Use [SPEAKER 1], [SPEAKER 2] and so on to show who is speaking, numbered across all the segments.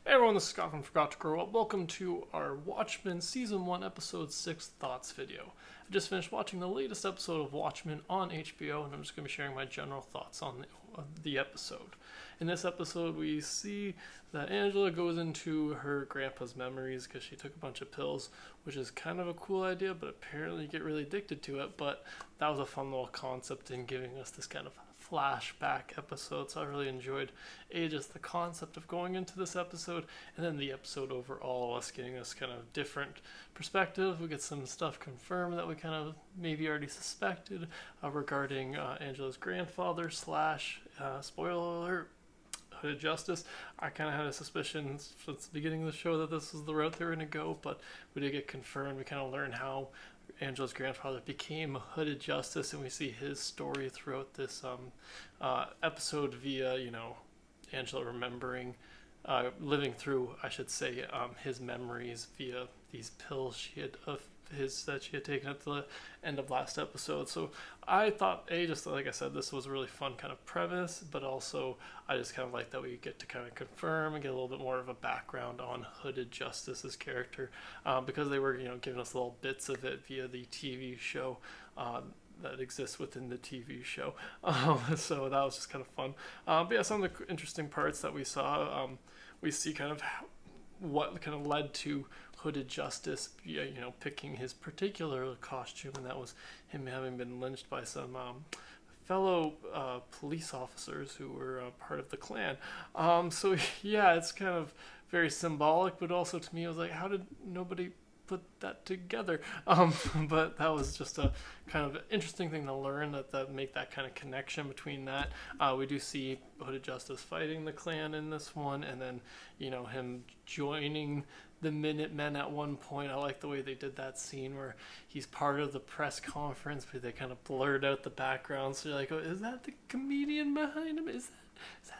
[SPEAKER 1] Hey everyone, this is Scott from Forgot to Grow Up. Welcome to our Watchmen Season 1 Episode 6 Thoughts video. I just finished watching the latest episode of Watchmen on HBO, and I'm just going to be sharing my general thoughts on the episode. In this episode, we see that Angela goes into her grandpa's memories because she took a bunch of pills, which is kind of a cool idea, but apparently you get really addicted to it. But that was a fun little concept in giving us this kind of flashback episode, so I really enjoyed just the concept of going into this episode, and then the episode overall, us getting us kind of different perspective. We get some stuff confirmed that we kind of maybe already suspected regarding Angela's grandfather slash spoiler alert, Hooded Justice. I kind of had a suspicion since the beginning of the show that this is the route they were going to go, but we did get confirmed. We kind of learned how Angela's grandfather became Hooded Justice, and we see his story throughout this episode via, Angela remembering, living through, I should say, his memories via these pills that she had taken at the end of last episode. So I thought, just like I said, this was a really fun kind of premise, but also I just kind of like that we get to kind of confirm and get a little bit more of a background on Hooded Justice's character, because they were, giving us little bits of it via the TV show that exists within the TV show. So that was just kind of fun. But yeah, some of the interesting parts that we saw, we see kind of what kind of led to Hooded Justice, picking his particular costume, and that was him having been lynched by some fellow police officers who were part of the Klan. So yeah, it's kind of very symbolic, but also to me, I was like, how did nobody put that together? But that was just a kind of interesting thing to learn, that make that kind of connection between that. We do see Hooded Justice fighting the Klan in this one, and then him joining the Minutemen at one point. I like the way they did that scene where he's part of the press conference, but they kind of blurred out the background, so you're like, oh, is that the comedian behind him? Is that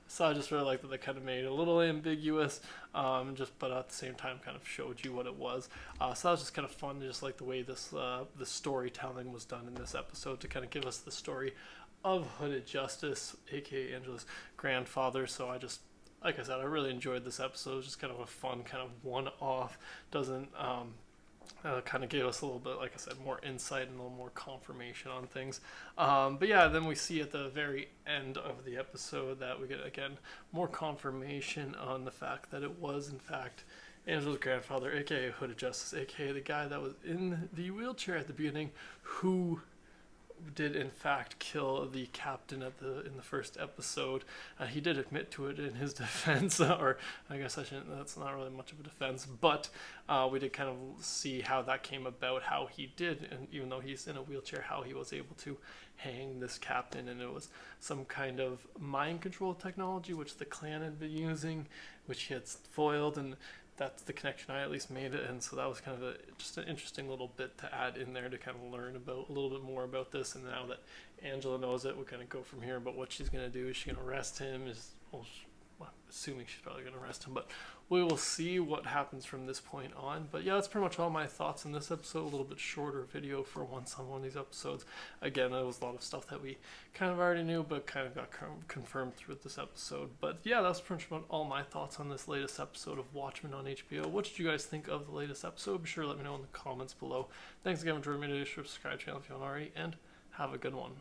[SPEAKER 1] so I just really like that they kind of made it a little ambiguous, but at the same time kind of showed you what it was. So that was just kind of fun, just like the way the storytelling was done in this episode to kind of give us the story of Hooded Justice, aka Angela's grandfather. So like I said, I really enjoyed this episode. It was just kind of a fun kind of one-off. Doesn't kind of gave us a little bit, like I said, more insight and a little more confirmation on things. But yeah, then we see at the very end of the episode that we get, again, more confirmation on the fact that it was, in fact, Angela's grandfather, aka Hooded Justice, aka the guy that was in the wheelchair at the beginning, who did in fact kill the captain in the first episode. He did admit to it in his defense, or I guess I shouldn't. That's not really much of a defense, but we did kind of see how that came about, how he did, and even though he's in a wheelchair, how he was able to hang this captain, and it was some kind of mind control technology which the Klan had been using, which he had foiled, and that's the connection I at least made it. And so that was kind of just an interesting little bit to add in there to kind of learn about a little bit more about this. And now that Angela knows it, we'll kind of go from here about what she's going to do. Is she going to arrest him? I'm assuming she's probably going to arrest him, but we will see what happens from this point on. But yeah, that's pretty much all my thoughts in this episode. A little bit shorter video for once on one of these episodes. Again, there was a lot of stuff that we kind of already knew, but kind of got confirmed through this episode. But yeah, that's pretty much all my thoughts on this latest episode of Watchmen on HBO. What did you guys think of the latest episode? Be sure to let me know in the comments below. Thanks again for joining me today. Subscribe to the channel if you haven't already, and have a good one.